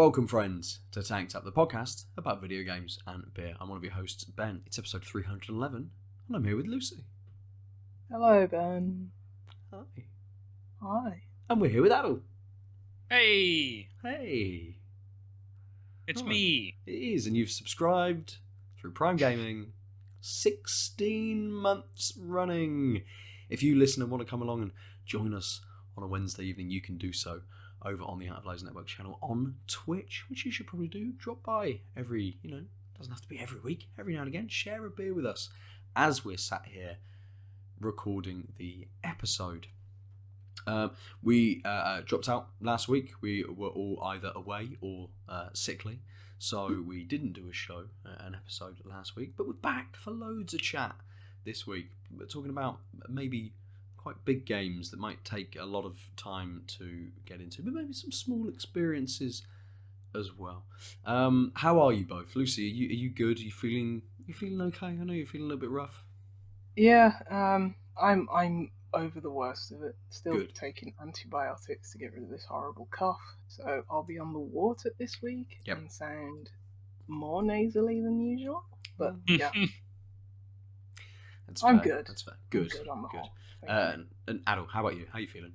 Welcome, friends, to Tanked Up, the podcast about video games and beer. I'm one of your hosts, Ben. It's episode 311, and I'm here with Lucy. Hello, Ben. Hi. Hi. And we're here with Aadil. Hey! Hey. It's me. It is, and you've subscribed through Prime Gaming 16 months running. If you listen and want to come along and join us on a Wednesday evening, you can do so over on the Out of Lives Network channel on Twitch, which you should probably do. Drop by every, doesn't have to be every week, every now and again. Share a beer with us as we're sat here recording the episode. We dropped out last week. We were all either away or sickly, so we didn't do a show, an episode last week, but we're back for loads of chat this week. We're talking about maybe quite big games that might take a lot of time to get into, but maybe some small experiences as well. How are you both? Lucy, are you good? Are you feeling okay? I know you're feeling a little bit rough. Yeah, I'm over the worst of it. Still Good. Taking antibiotics to get rid of this horrible cough. So I'll be on the water this week and sound more nasally than usual. But yeah. That's I'm fair. good. That's fair. Good. I'm good on the whole. And Aadil, how about you? How are you feeling?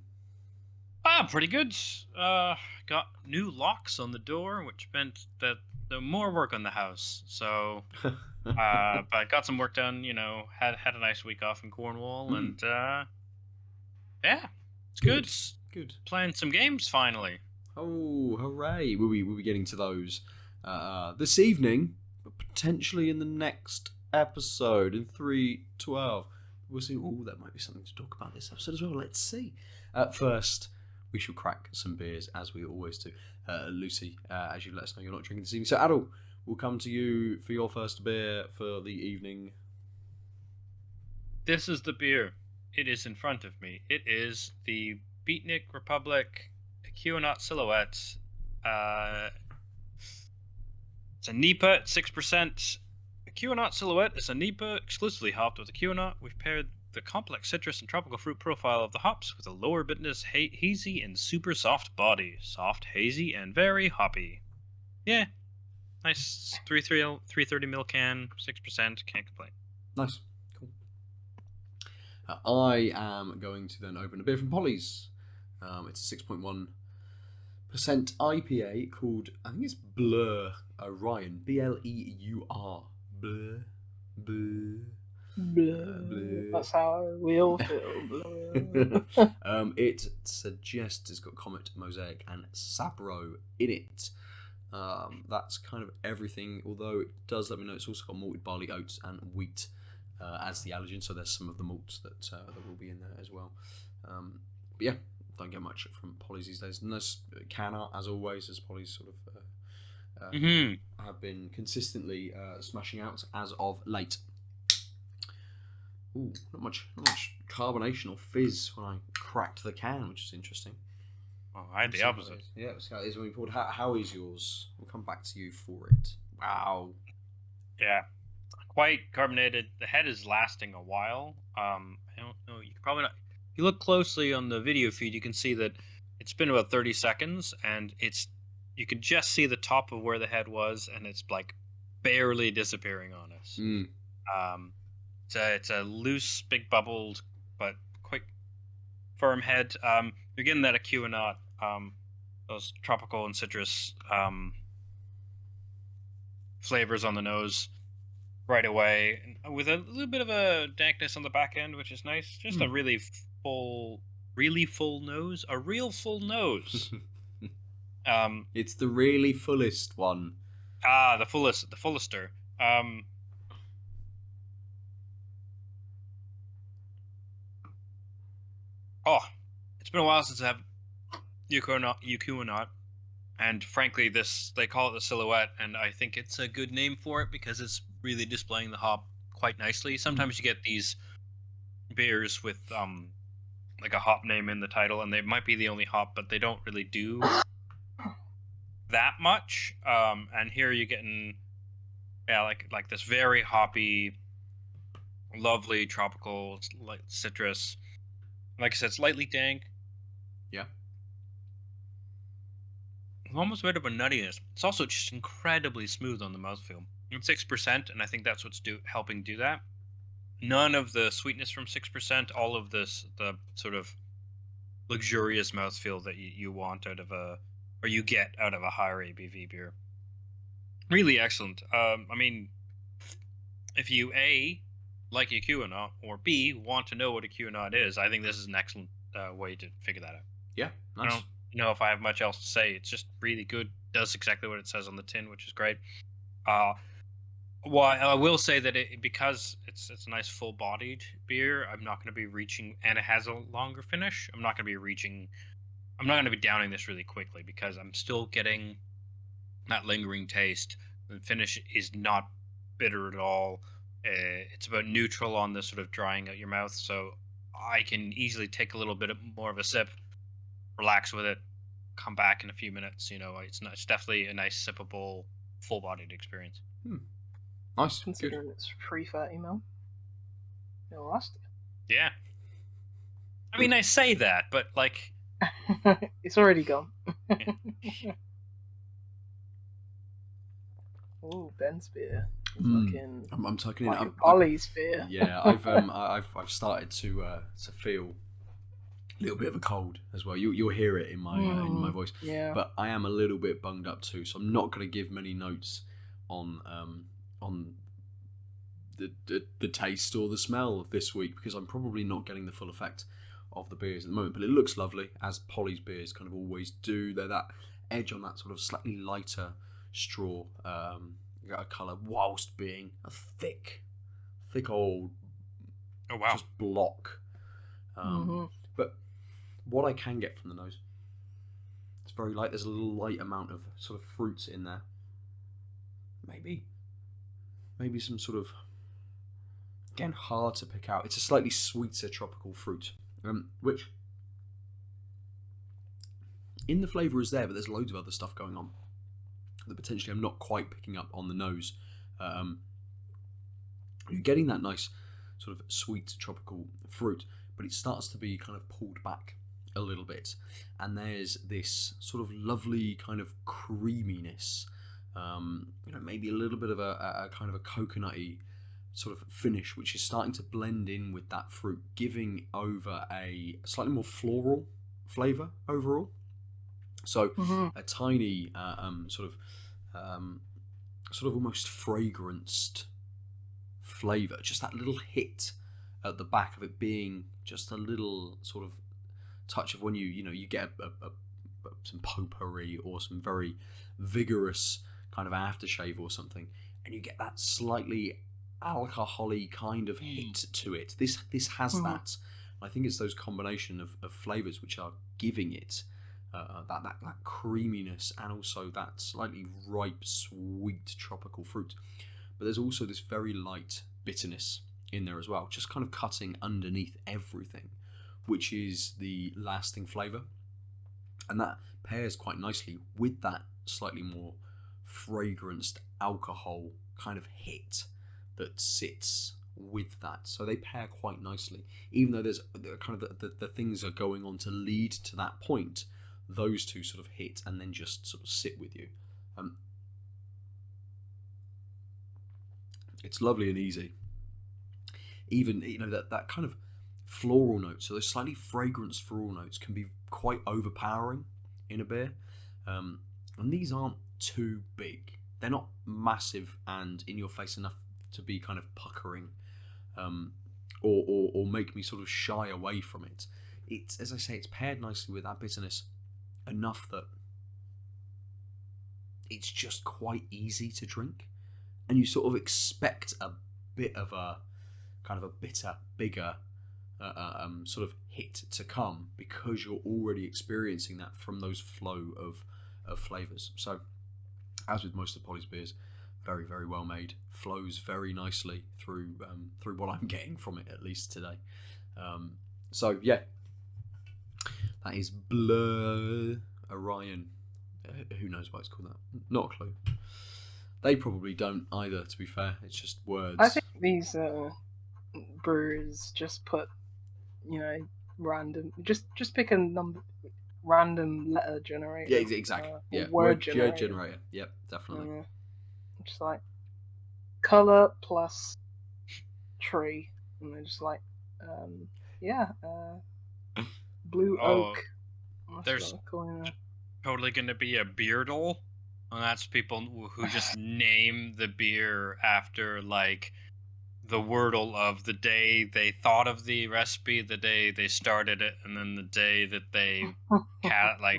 Pretty good. Got new locks on the door, which meant that there more work on the house. So, but I got some work done. Had a nice week off in Cornwall, and yeah, it's good. Good. Playing some games finally. Oh, hooray! We'll be getting to those this evening, but potentially in the next episode in 3:12. We'll see. Oh, that might be something to talk about this episode as well. Let's see. First, we shall crack some beers as we always do. Lucy, as you let us know, you're not drinking this evening. So, Aadil, we'll come to you for your first beer for the evening. This is the beer. It is in front of me. It is the Beatnikz Republik Ekuanot Silhouette. It's a NEIPA at 6%. Ekuanot Silhouette is a NEIPA exclusively hopped with Ekuanot. We've paired the complex citrus and tropical fruit profile of the hops with a lower bitterness, hazy, and super soft body. Soft, hazy, and very hoppy. Yeah. Nice 330ml can, 6%. Can't complain. Nice. Cool. I am going to then open a beer from Polly's. It's a 6.1% IPA called, I think it's Bleur, Orion. Bleur. Blur. Blur. Blur. That's how we all feel. Blur. It suggests it's got Comet, Mosaic, and Sabro in it. That's kind of everything, although it does let me know it's also got malted barley, oats, and wheat as the allergen, so there's some of the malts that will be in there as well. But yeah, don't get much from Polly's these days. Nice can art, as always, as Polly's sort of have been consistently smashing out as of late. Ooh, not much carbonation or fizz when I cracked the can, which is interesting. Oh, I had the opposite. Yeah, it was when we poured. How is yours? We'll come back to you for it. Wow. Yeah, quite carbonated. The head is lasting a while. I don't know. You can probably not. If you look closely on the video feed, you can see that it's been about 30 seconds, and you can just see the top of where the head was, and it's like barely disappearing on us. It's a loose, big bubbled, but quite firm head. You're getting that Ekuanot, those tropical and citrus flavors on the nose right away, with a little bit of a dankness on the back end, which is nice. Just a really full nose, a real full nose. It's the really fullest one. The fullester. It's been a while since I've Ekuanot, and frankly, they call it the Silhouette, and I think it's a good name for it because it's really displaying the hop quite nicely. Sometimes you get these beers with like a hop name in the title, and they might be the only hop, but they don't really do that much. And here you're getting like this very hoppy, lovely tropical citrus. Like I said, slightly dank. Yeah. almost a bit of a nuttiness. It's also just incredibly smooth on the mouthfeel. It's 6%, and I think that's what's helping do that. None of the sweetness from 6%, all of the sort of luxurious mouthfeel that you want out of or you get out of a higher ABV beer. Really excellent. I mean, if you A, like Ekuanot, or B, want to know what Ekuanot is, I think this is an excellent way to figure that out. Yeah, nice. I don't know if I have much else to say. It's just really good. Does exactly what it says on the tin, which is great. Well, I will say that because it's a nice full-bodied beer, I'm not going to be reaching, and it has a longer finish. I'm not going to be downing this really quickly because I'm still getting that lingering taste. The finish is not bitter at all. It's about neutral on the sort of drying out your mouth, so I can easily take a little bit more of a sip, relax with it, come back in a few minutes. It's definitely a nice sippable, full-bodied experience. Nice. Considering it's 330 ml. It'll last you. Yeah. I mean, I say that, but like... it's already gone. Ooh, Ben's beer. Fucking I'm tucking like in. Ollie's beer. Yeah, I've started to feel a little bit of a cold as well. You'll hear it in my voice. Yeah. But I am a little bit bunged up too, so I'm not going to give many notes on the taste or the smell of this week because I'm probably not getting the full effect of the beers at the moment. But it looks lovely, as Polly's beers kind of always do. They're that edge on that sort of slightly lighter straw colour, whilst being a thick old just block. But what I can get from the nose, it's very light. There's a little light amount of sort of fruits in there. Maybe some sort of, again, hard to pick out. It's a slightly sweeter tropical fruit, which in the flavour is there, but there's loads of other stuff going on that potentially I'm not quite picking up on the nose. You're getting that nice sort of sweet tropical fruit, but it starts to be kind of pulled back a little bit, and there's this sort of lovely kind of creaminess, maybe a little bit of a kind of a coconutty sort of finish, which is starting to blend in with that fruit, giving over a slightly more floral flavour overall. So a tiny sort of almost fragranced flavour, just that little hit at the back of it being just a little sort of touch of when you get some potpourri or some very vigorous kind of aftershave or something, and you get that slightly alcohol-y kind of hit to it. This has that. I think it's those combination of flavours which are giving it that creaminess and also that slightly ripe, sweet tropical fruit. But there's also this very light bitterness in there as well, just kind of cutting underneath everything, which is the lasting flavour. And that pairs quite nicely with that slightly more fragranced alcohol kind of hit that sits with that. So they pair quite nicely, even though there's kind of the things are going on to lead to that point. Those two sort of hit and then just sort of sit with you. It's lovely and easy. Even that kind of floral note, so those slightly fragrance floral notes can be quite overpowering in a beer, and these aren't too big. They're not massive and in your face enough to be kind of puckering, or make me sort of shy away from it. It's, as I say, it's paired nicely with that bitterness enough that it's just quite easy to drink, and you sort of expect a bit of a kind of a bitter, bigger sort of hit to come because you're already experiencing that from those flow of flavours. So, as with most of Polly's beers, very, very well made, flows very nicely through what I'm getting from it, at least today. So yeah, that is Bleur Orion. Who knows why it's called that? Not a clue. They probably don't either, to be fair. It's just words. I think these brewers just put, random, just pick a random letter generator. Yeah, exactly. Word generator. Yep, definitely. Just like color plus tree, and they're just like, blue oak. There's totally going to be a beardle, and that's people who just name the beer after like the wordle of the day they thought of the recipe, the day they started it, and then the day that they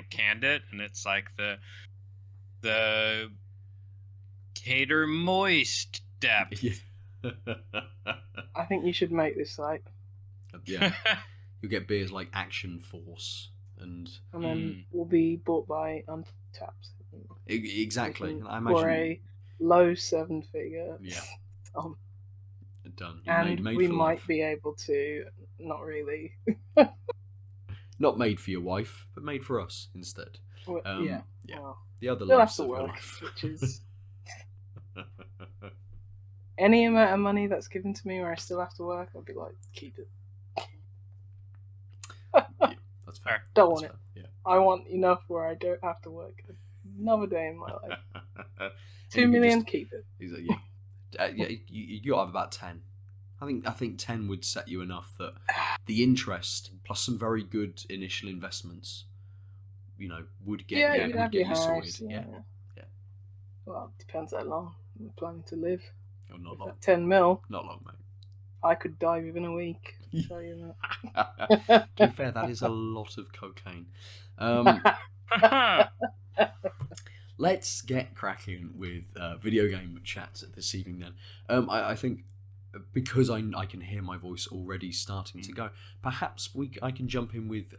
canned it, and it's like the Cater Moist depth. I think you should make this site. Yeah, you'll get beers like Action Force, and then will be bought by Untapped. Exactly. I imagine for a low 7-figure. Yeah. Done. And made we for might life. be able to, not really. Not made for your wife, but made for us instead. Well, yeah. Well, the other still loves have of to her work, life. which is any amount of money that's given to me where I still have to work, I'll be like, keep it. Yeah, that's fair. Don't want it. Yeah. I want enough where I don't have to work another day in my life. 2 And million, keep it. You got to have about 10. I think 10 would set you enough that the interest plus some very good initial investments, would get you sorted. Yeah. Well, it depends how long you're planning to live. Oh, not long. 10 mil. Not long, mate. I could die within a week. I'll tell you that. To be fair, that is a lot of cocaine. Let's get cracking with video game chats this evening then. I think because I can hear my voice already starting to go, perhaps I can jump in with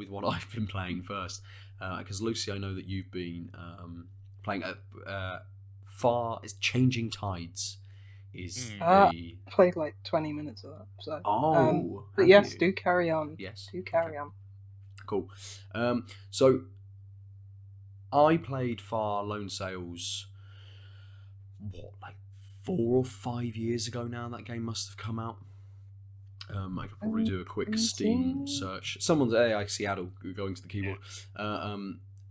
what I've been playing first. Because Lucy, I know that you've been playing it's Changing Tides. I played like 20 minutes of that. So, but yes, do carry on. Yes, do carry on. Cool. So I played Far Lone Sails. Like 4 or 5 years ago now? That game must have come out. I could probably do a quick Steam search. Someone's I see Aadil going to the keyboard.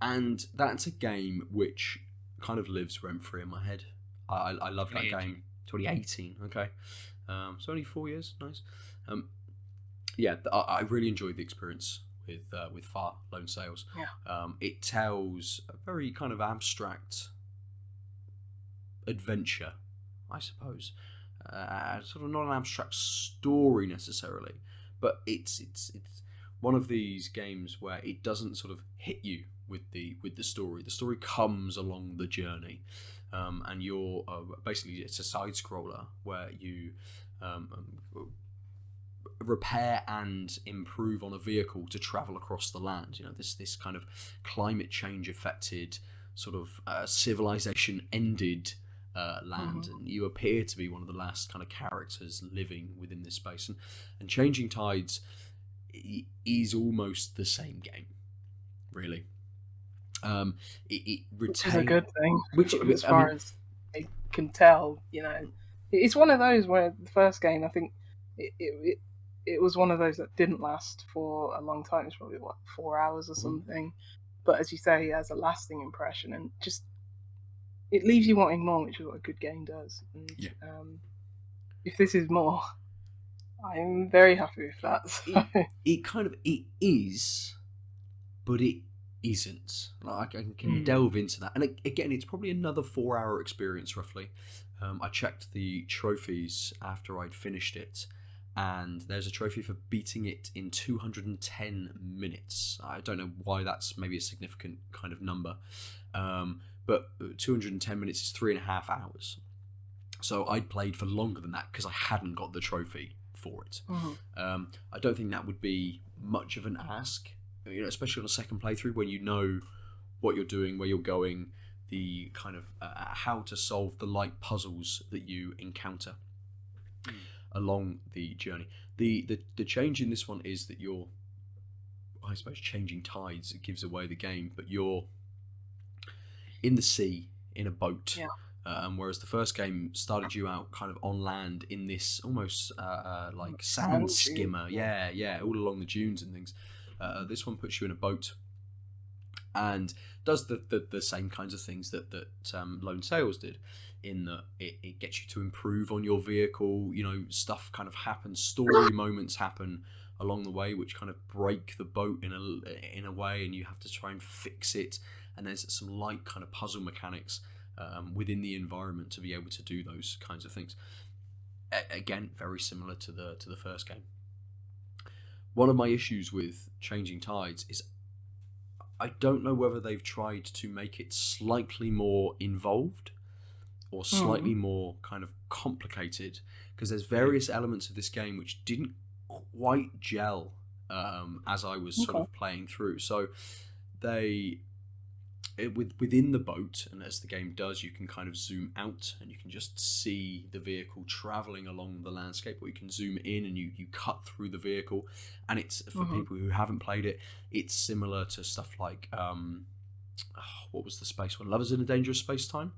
And that's a game which kind of lives rent free in my head. I love that game. 2018, okay. So only 4 years, nice. I really enjoyed the experience with Far Lone Sails. Yeah. It tells a very kind of abstract adventure, I suppose. Sort of not an abstract story necessarily, but it's one of these games where it doesn't sort of hit you with the story. The story comes along the journey. And you're basically, it's a side scroller where you repair and improve on a vehicle to travel across the land. This kind of climate change affected sort of civilization ended land, and you appear to be one of the last kind of characters living within this space. And Changing Tides is almost the same game, really. It retains, which is a good thing, as far as I can tell. It's one of those where the first game, I think it was one of those that didn't last for a long time. It's probably 4 hours or something, but as you say, it has a lasting impression, and just it leaves you wanting more, which is what a good game does. And if this is more, I'm very happy with that. So. It is, but it isn't. Like, I can delve into that, and again, it's probably another 4-hour experience roughly. I checked the trophies after I'd finished it, and there's a trophy for beating it in 210 minutes. I don't know why that's maybe a significant kind of number, but 210 minutes is 3.5 hours. So I'd played for longer than that because I hadn't got the trophy for it. I don't think that would be much of an ask, especially on a second playthrough when you know what you're doing, where you're going, the kind of how to solve the light puzzles that you encounter along the journey. The change in this one is that you're, I suppose, changing tides. It gives away the game, but you're in the sea in a boat. Whereas the first game started you out kind of on land in this almost like sand skimmer, all along the dunes and things. This one puts you in a boat, and does the same kinds of things that Lone Sails did, in that it gets you to improve on your vehicle. You know, stuff kind of happens, story moments happen along the way which kind of break the boat in a way, and you have to try and fix it. And there's some light kind of puzzle mechanics within the environment to be able to do those kinds of things. Again, very similar to the first game. One of my issues with Changing Tides is I don't know whether they've tried to make it slightly more involved or slightly more kind of complicated, because there's various elements of this game which didn't quite gel as I was sort of playing through. So within the boat, and as the game does, you can kind of zoom out and you can just see the vehicle traveling along the landscape, or you can zoom in and you cut through the vehicle. And it's, for people who haven't played it, it's similar to stuff like what was the space one, Lovers in a Dangerous Space Time,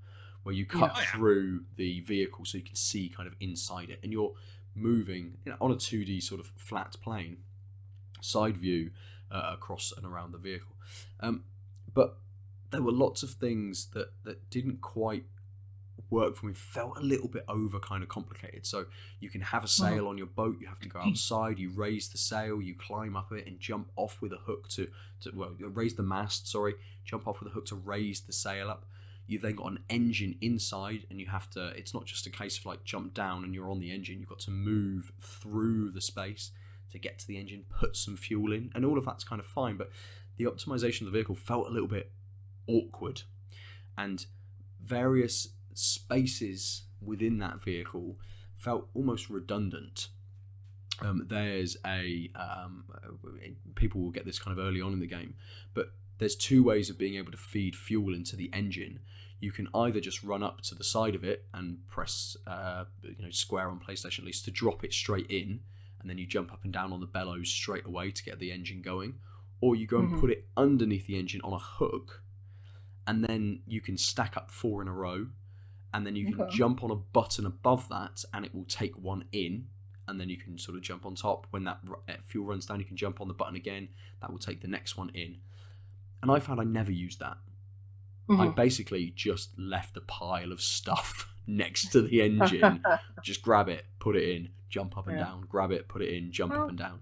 where you cut through the vehicle so you can see kind of inside it, and you're moving, you know, on a 2D sort of flat plane, side view across and around the vehicle. But there were lots of things that didn't quite work for me, felt a little bit over kind of complicated. So you can have a sail on your boat, you have to go outside, you raise the sail, you climb up it and jump off with a hook to raise the mast, jump off with a hook to raise the sail up. You've then got an engine inside, and you have to, it's not just a case of like jump down and you're on the engine, you've got to move through the space to get to the engine, put some fuel in, and all of that's kind of fine. But the optimization of the vehicle felt a little bit awkward, and various spaces within that vehicle felt almost redundant. There's people will get this kind of early on in the game, but there's two ways of being able to feed fuel into the engine. You can either just run up to the side of it and press square on PlayStation at least to drop it straight in, and then you jump up and down on the bellows straight away to get the engine going, or you go and put it underneath the engine on a hook, and then you can stack up 4 in a row, and then you can jump on a button above that and it will take one in, and then you can sort of jump on top. When that fuel runs down, you can jump on the button again, that will take the next one in. And I found I never used that. I basically just left a pile of stuff next to the engine. Just grab it, put it in, jump up and down, grab it, put it in, jump up and down.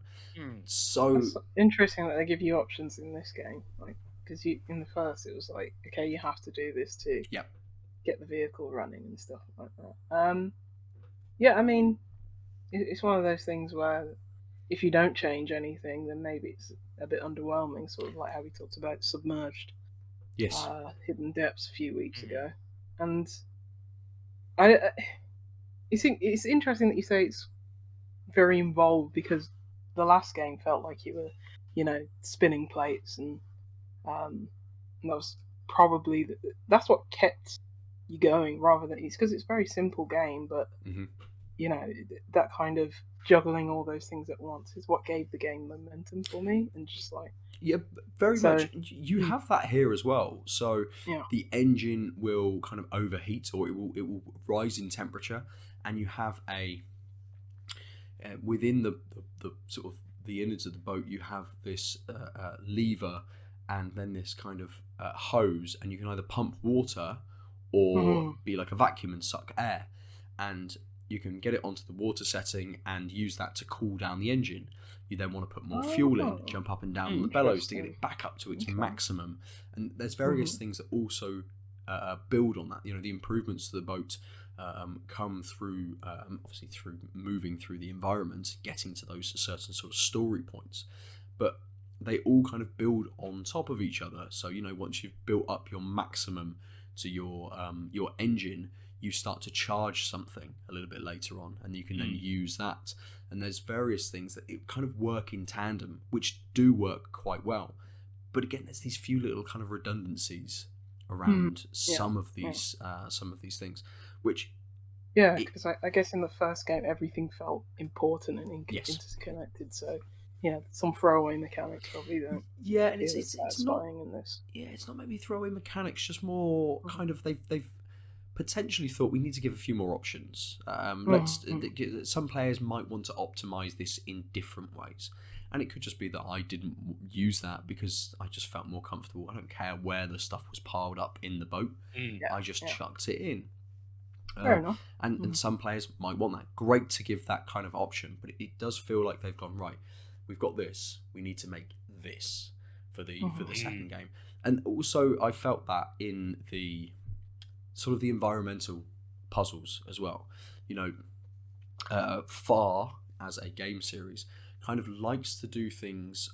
So it's interesting that they give you options in this game, like, because in the first it was like, okay, you have to do this to get the vehicle running and stuff like that. Yeah, I mean, it's one of those things where if you don't change anything, then maybe it's a bit underwhelming, sort of like how we talked about Submerged, Hidden Depths a few weeks ago. And it's interesting that you say it's very involved, because the last game felt like you were, spinning plates, and that was probably that's what kept you going, rather than it's because it's a very simple game, but that kind of juggling all those things at once is what gave the game momentum for me, and just like very much. You have that here as well. So the engine will kind of overheat, or it will rise in temperature, and you have a within the sort of the innards of the boat, you have this lever, and then this kind of hose, and you can either pump water or be like a vacuum and suck air, and you can get it onto the water setting and use that to cool down the engine. You then want to put more fuel in, jump up and down on the bellows to get it back up to its maximum. And there's various things that also build on that. The improvements to the boat come through, obviously through moving through the environment, getting to those certain sort of story points. But they all kind of build on top of each other. So, once you've built up your maximum to your engine, you start to charge something a little bit later on, and you can then use that. And there's various things that it kind of work in tandem, which do work quite well. But again, there's these few little kind of redundancies around some of these things, which because I guess in the first game everything felt important and interconnected. So some throwaway mechanics probably don't. Yeah, and it's not in this. Yeah, it's not maybe throwaway mechanics, just more kind of they've potentially thought we need to give a few more options. Some players might want to optimize this in different ways, And it could just be that I didn't use that because I just felt more comfortable. I don't care where the stuff was piled up in the boat. I just chucked it in. Fair enough. And some players might want that. Great to give that kind of option, but it does feel like they've gone, right, we've got this, we need to make this for the second game. And also I felt that in the sort of the environmental puzzles as well. You know, Far as a game series kind of likes to do things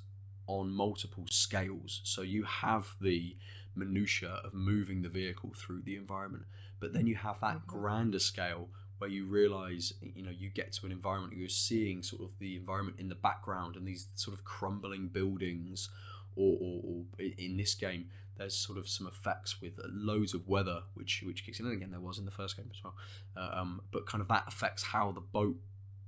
on multiple scales. So you have the minutiae of moving the vehicle through the environment, but then you have that grander scale where you realize, you know, you get to an environment, you're seeing sort of the environment in the background and these sort of crumbling buildings, or in this game there's sort of some effects with loads of weather which kicks in, and again there was in the first game as well, but kind of that affects how the boat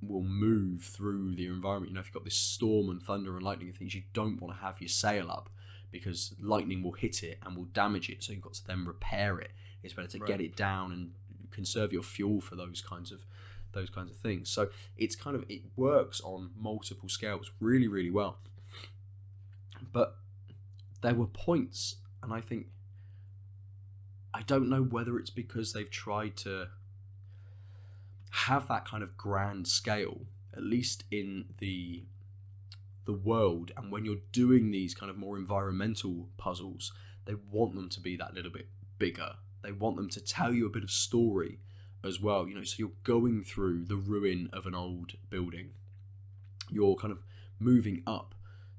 will move through the environment. You know, if you've got this storm and thunder and lightning and things, you don't want to have your sail up because lightning will hit it and will damage it, so you've got to then repair it. It's better to get it down and conserve your fuel for those kinds of things. So it's kind of, it works on multiple scales really, really well. But there were points, and I think, I don't know whether it's because they've tried to have that kind of grand scale, at least in the world, and when you're doing these kind of more environmental puzzles, they want them to be that little bit bigger. They want them to tell you a bit of story as well, you know. So you're going through the ruin of an old building, you're kind of moving up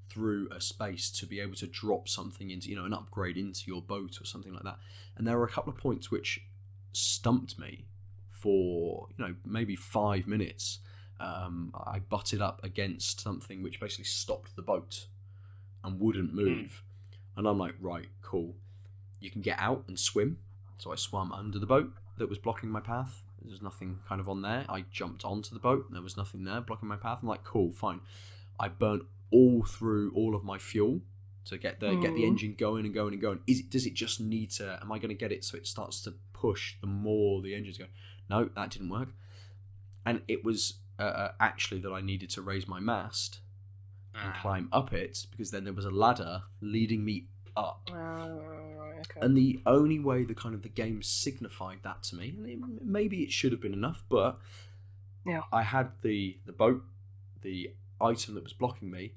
through a space to be able to drop something into, you know, an upgrade into your boat or something like that. And there were a couple of points which stumped me for, you know, maybe 5 minutes. I butted up against something which basically stopped the boat and wouldn't move. And I'm like, right, cool, you can get out and swim. So I swam under the boat that was blocking my path. There's nothing kind of on there. I jumped onto the boat, there was nothing there blocking my path. I'm like, cool, fine. I burnt all through all of my fuel to get the engine going and going and going. Does it just need to, am I going to get it so it starts to push the more the engine's going? No, that didn't work. And it was actually that I needed to raise my mast and climb up it, because then there was a ladder leading me up. Okay. And the only way the kind of the game signified that to me, and maybe it should have been enough, but I had the boat, the item that was blocking me,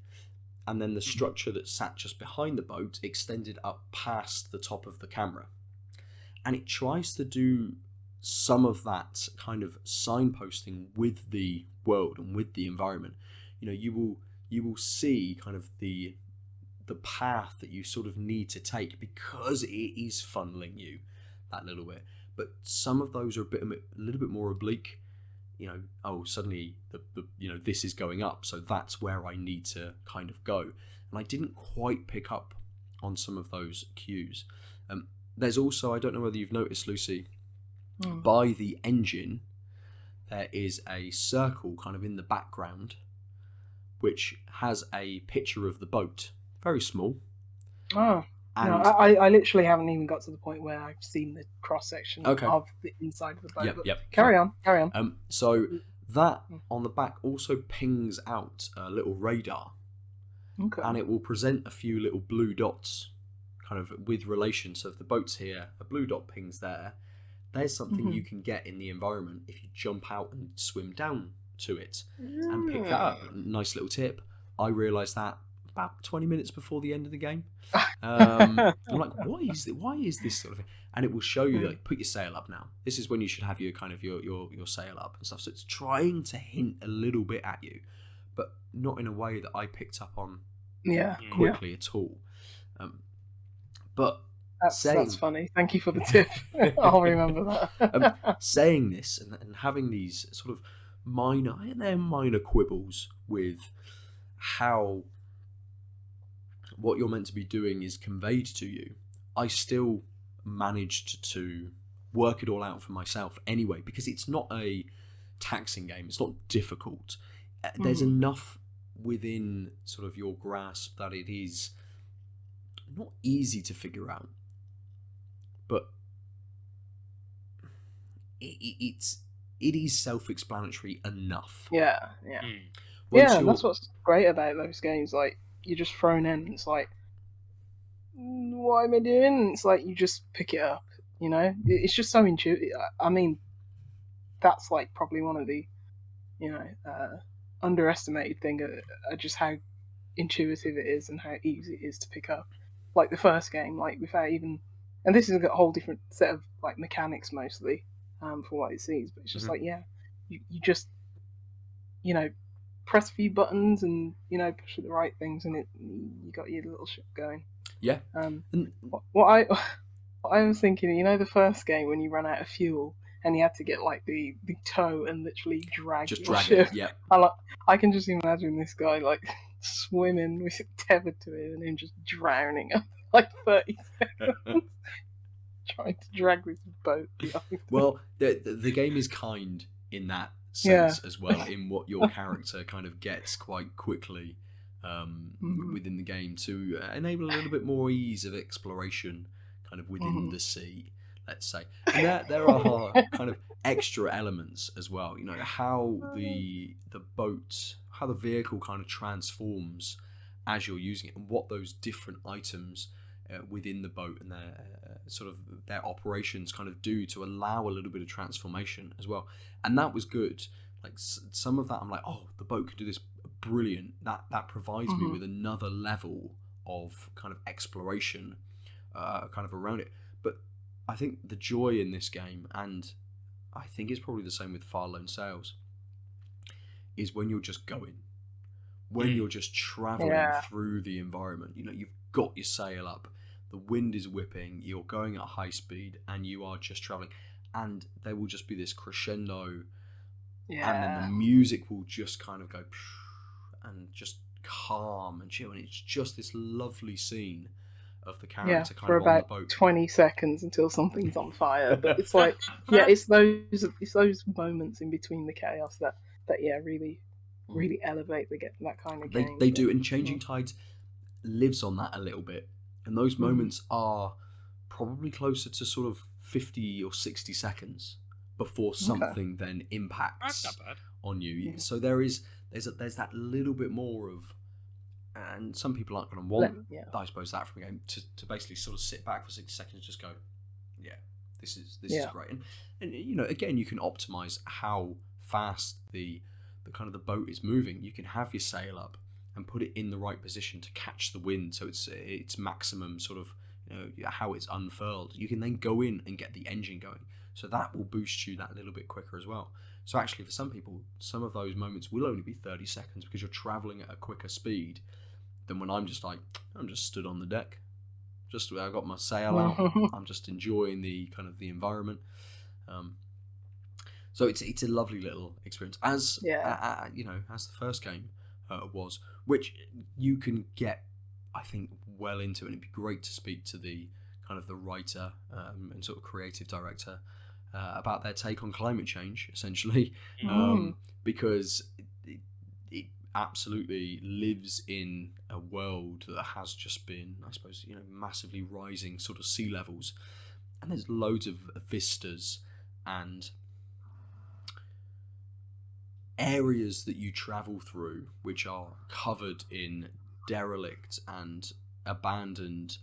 and then the structure that sat just behind the boat extended up past the top of the camera. And it tries to do some of that kind of signposting with the world and with the environment. You know, you will see kind of the path that you sort of need to take, because it is funneling you that little bit. But some of those are a little bit more oblique. You know, oh, suddenly the you know, this is going up, so that's where I need to kind of go. And I didn't quite pick up on some of those cues. There's also, I don't know whether you've noticed, Lucy, by the engine there is a circle kind of in the background which has a picture of the boat, very small. No, I literally haven't even got to the point where I've seen the cross section of the inside of the boat. Yep. Carry on. So that on the back also pings out a little radar, and it will present a few little blue dots, kind of with relation. So if the boat's here, a blue dot pings there. There's something you can get in the environment if you jump out and swim down to it and pick that up. Nice little tip. I realised that about 20 minutes before the end of the game. I'm like, why is this sort of thing? And it will show you, like, put your sail up now. This is when you should have your kind of your sail up and stuff. So it's trying to hint a little bit at you, but not in a way that I picked up on quickly at all. But that's funny. Thank you for the tip. I'll remember that. Saying this and having these sort of minor quibbles with how what you're meant to be doing is conveyed to you, I still managed to work it all out for myself anyway, because it's not a taxing game. It's not difficult. There's enough within sort of your grasp that it is not easy to figure out, but it is self-explanatory enough. Yeah, that's what's great about those games. Like, you're just thrown in, and it's like, what am I doing? And it's like, you just pick it up, you know? It's just so intuitive. I mean, that's like probably one of the, underestimated thing, just how intuitive it is and how easy it is to pick up. Like the first game, like without even, and this is a whole different set of like mechanics mostly, for what it sees. But it's just like, yeah, you just, press a few buttons and push the right things, and you got your little ship going. Yeah. What I was thinking, the first game when you ran out of fuel and you had to get like the tow and literally drag your ship. It. Yeah. I can just imagine this guy like swimming with it tethered to it and him just drowning after like 30 seconds trying to drag this boat behind. Well, the game is kind in that sense as well, in what your character kind of gets quite quickly within the game to enable a little bit more ease of exploration kind of within the sea, let's say. And there are kind of extra elements as well, how the boat, how the vehicle kind of transforms as you're using it, and what those different items within the boat and their operations kind of do to allow a little bit of transformation as well. And that was good. Like some of that, I'm like, oh, the boat can do this, brilliant. That provides me with another level of kind of exploration kind of around it. But I think the joy in this game, and I think it's probably the same with Far Lone Sails, is when you're just going, when you're just traveling through the environment. You've got your sail up, the wind is whipping, you're going at high speed, and you are just traveling, and there will just be this crescendo, and then the music will just kind of go and just calm and chill, and it's just this lovely scene of the character kind of on the boat for about 20 seconds until something's on fire. But it's like, it's those moments in between the chaos that really elevate that kind of game. They do, and Changing Tides lives on that a little bit, and those moments are probably closer to sort of 50 or 60 seconds before something then impacts on you. So there's that little bit more of, and some people aren't going to want, I suppose, that from a game to basically sort of sit back for 60 seconds and just go, this is great. And again, you can optimize how fast the kind of the boat is moving. You can have your sail up and put it in the right position to catch the wind, so it's maximum sort of how it's unfurled. You can then go in and get the engine going, so that will boost you that little bit quicker as well. So actually, for some people, some of those moments will only be 30 seconds because you're traveling at a quicker speed than when I'm just stood on the deck, I've got my sail out, I'm just enjoying the kind of the environment. So it's a lovely little experience, as as the first game was, which you can get, I think, well into, and it'd be great to speak to the kind of the writer and sort of creative director about their take on climate change, essentially, because it absolutely lives in a world that has just been, I suppose, massively rising sort of sea levels, and there's loads of vistas and areas that you travel through which are covered in derelict and abandoned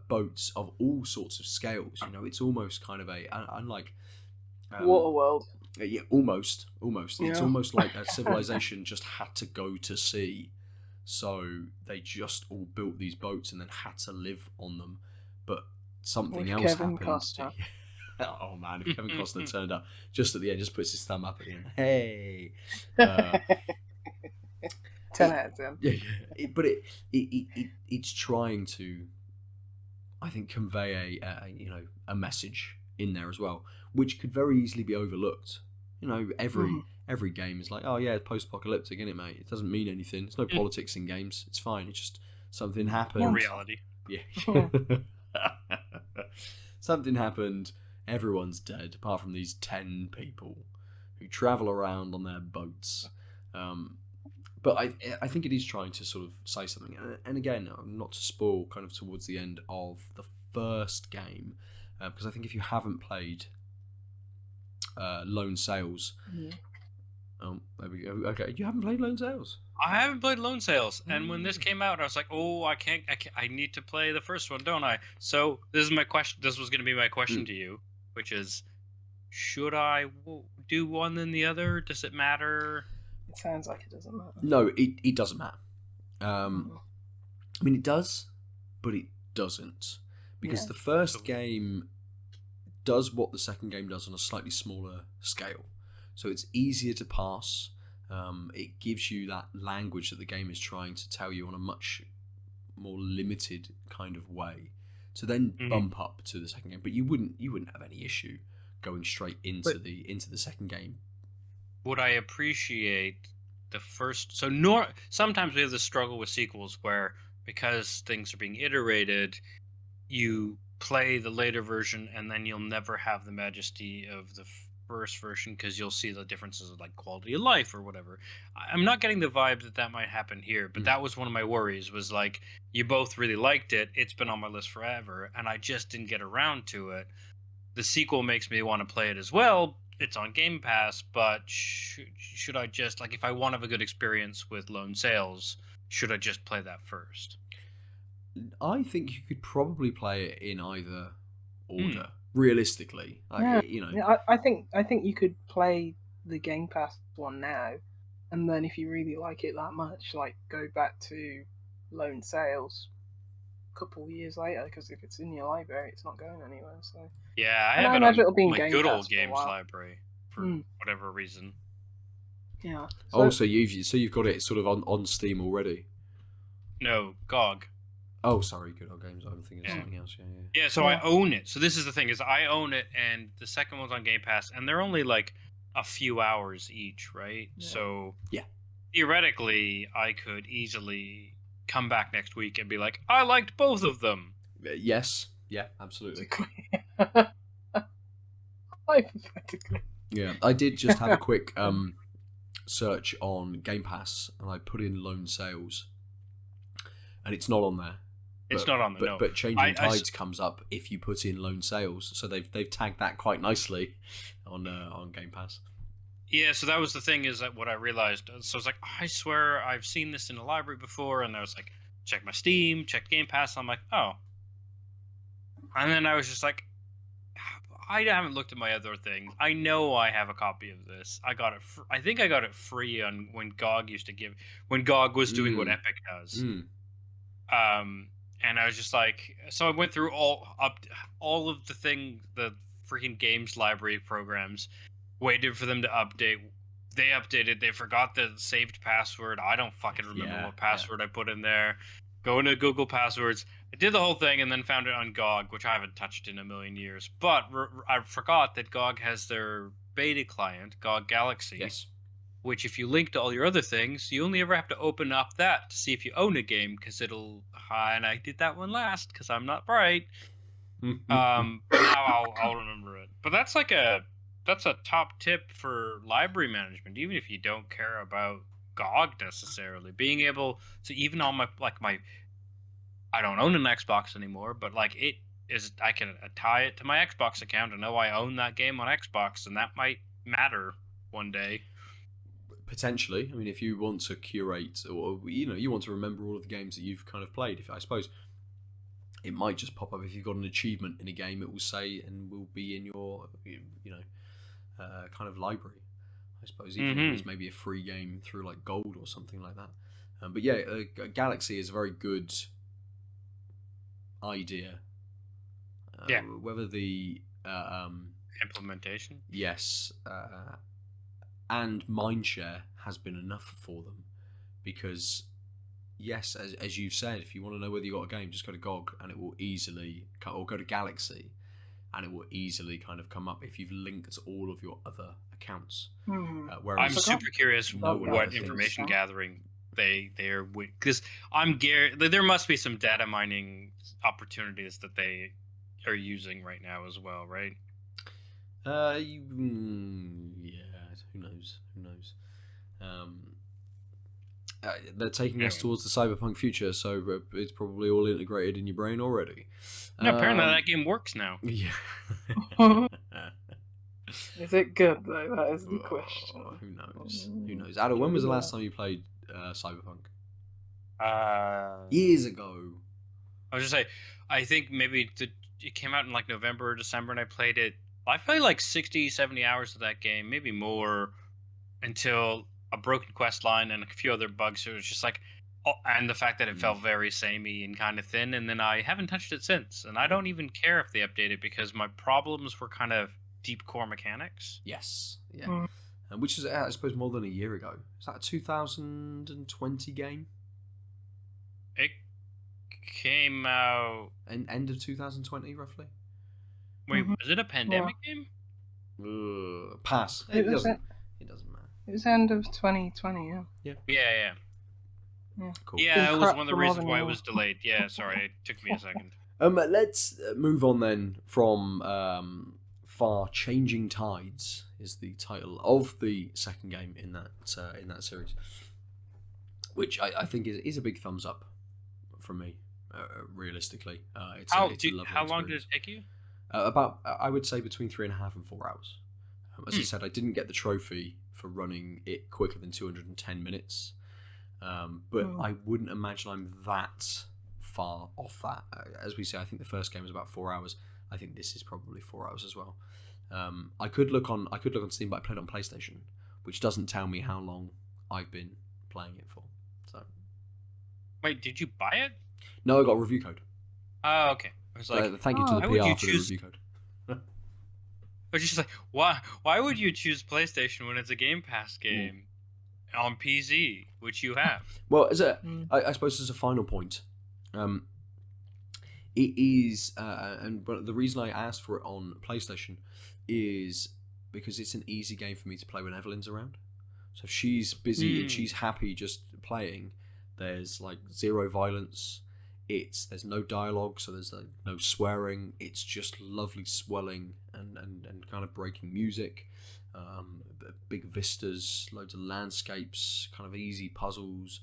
boats of all sorts of scales. It's almost kind of unlike Waterworld. Yeah, almost. It's almost like a civilization just had to go to sea, so they just all built these boats and then had to live on them. But something else happened. Oh man, if Kevin Costner turned up just at the end, just puts his thumb up at the end, hey. 10 out of 10. Yeah. But it's trying to, I think, convey a message in there as well, which could very easily be overlooked. Every game is like, oh yeah, it's post-apocalyptic, isn't it, mate? It doesn't mean anything. There's no politics in games. It's fine. It's just something happened. More reality. Yeah. Something happened. Everyone's dead, apart from these 10 people who travel around on their boats. But I think it is trying to sort of say something. And again, not to spoil kind of towards the end of the first game, because I think if you haven't played Lone Sails, Oh, there we go. Okay, you haven't played Lone Sails? I haven't played Lone Sails, and when this came out, I was like, "Oh, I can't. I need to play the first one, don't I?" So this is my question. This was going to be my question to you, which is, should I do one than the other? Does it matter? It sounds like it doesn't matter. No, it doesn't matter. I mean, it does, but it doesn't, because the first game does what the second game does on a slightly smaller scale. So it's easier to pass. It gives you that language that the game is trying to tell you on a much more limited kind of way. So then bump up to the second game, but you wouldn't have any issue going straight into the second game. Would I appreciate the first? So sometimes we have this struggle with sequels where, because things are being iterated, you play the later version and then you'll never have the majesty of the first version because you'll see the differences of like quality of life or whatever. I'm not getting the vibe that might happen here, but that was one of my worries, was like, you both really liked it, it's been on my list forever, and I just didn't get around to it. The sequel makes me want to play it as well. It's on Game Pass, but should I just, like, if I want to have a good experience with Lone Sails, should I just play that first? I think you could probably play it in either order. Realistically, I think you could play the Game Pass one now, and then if you really like it that much, like, go back to Lone Sails a couple of years later, because if it's in your library, it's not going anywhere. So yeah, I have it on my good old games library for whatever reason. Yeah. So you've got it sort of on Steam already. No, GOG. Oh, sorry, Good Old Games. I'm thinking of something else. Yeah, so I own it. So this is the thing, is I own it, and the second one's on Game Pass, and they're only like a few hours each, right? Yeah. So theoretically, I could easily come back next week and be like, I liked both of them. Yes. Yeah, absolutely. Hypothetically. Yeah, I did just have a quick search on Game Pass, and I put in Lone Sails, and it's not on there. It's not on there, no. But Changing Tides comes up if you put in Lone Sails, so they've tagged that quite nicely on Game Pass. Yeah, so that was the thing, is that what I realized. So I was like, I swear I've seen this in the library before, and I was like, check my Steam, check Game Pass, and I'm like, oh. And then I was just like, I haven't looked at my other things. I know I have a copy of this. I got it. I think I got it free on when GOG was doing what Epic does. And I was just like, so I went through all of the freaking games library programs, waited for them to update. They updated. They forgot the saved password. I don't fucking remember what password I put in there. Go into Google Passwords. I did the whole thing and then found it on GOG, which I haven't touched in a million years. But I forgot that GOG has their beta client, GOG Galaxy. Yes. Which, if you link to all your other things, you only ever have to open up that to see if you own a game, because it'll. And I did that one last because I'm not bright. Now I'll remember it. But that's a top tip for library management, even if you don't care about GOG necessarily. Being able to, even on my I don't own an Xbox anymore, but like it is, I can tie it to my Xbox account and know I own that game on Xbox, and that might matter one day. Potentially. I mean, if you want to curate, or you want to remember all of the games that you've kind of played, I suppose it might just pop up if you've got an achievement in a game. It will say and will be in your kind of library, I suppose, even if it's maybe a free game through like Gold or something like that. But yeah, Galaxy is a very good idea. Whether the implementation, yes, and mindshare has been enough for them, because yes, as you've said, if you want to know whether you got a game, just go to GOG and it will easily, or go to Galaxy and it will easily kind of come up if you've linked all of your other accounts. I'm super curious what information gathering they're, because there must be some data mining opportunities that they are using right now as well, right? Who knows? They're taking us towards the cyberpunk future, so it's probably all integrated in your brain already. No, apparently that game works now. Yeah. Is it good though? That is the question. Who knows? Who knows? Aadil, when was the last time you played Cyberpunk? Years ago. I was just say, I think maybe it came out in like November or December, and I played it. I played like 60, 70 hours of that game, maybe more, until a broken quest line and a few other bugs. So it was just like, and the fact that it felt very samey and kind of thin, and then I haven't touched it since. And I don't even care if they update it because my problems were kind of deep core mechanics. Yes, yeah. Which is, I suppose, more than a year ago. Is that a 2020 game? It came out... End of 2020, roughly? Wait, was it a pandemic game? Pass. It doesn't matter. It was end of 2020, Yeah. Cool. Yeah, it was one of the reasons why it was delayed. Yeah, sorry, it took me a second. Let's move on then from Far Changing Tides is the title of the second game in that series, which I think is a big thumbs up from me. Realistically, it's a lovely how long did experience. it take you? About, I would say, between 3.5 and 4 hours. As I said, I didn't get the trophy for running it quicker than 210 minutes, but I wouldn't imagine I'm that far off that. As we say, I think the first game was about 4 hours. I think this is probably 4 hours as well. I could look on Steam, but I played it on PlayStation, which doesn't tell me how long I've been playing it for. So, wait, did you buy it? no, I got a review code. Oh, okay. I was like, thank you to the why would PR you for the choose- review code. I was just like, why would you choose PlayStation when it's a Game Pass game on PC, which you have? Well, I suppose as a final point, it is, but the reason I asked for it on PlayStation is because it's an easy game for me to play when Evelyn's around. So if she's busy and she's happy just playing, there's like zero violence. There's no dialogue, so there's like no swearing. It's just lovely swelling and kind of breaking music, big vistas, loads of landscapes, kind of easy puzzles.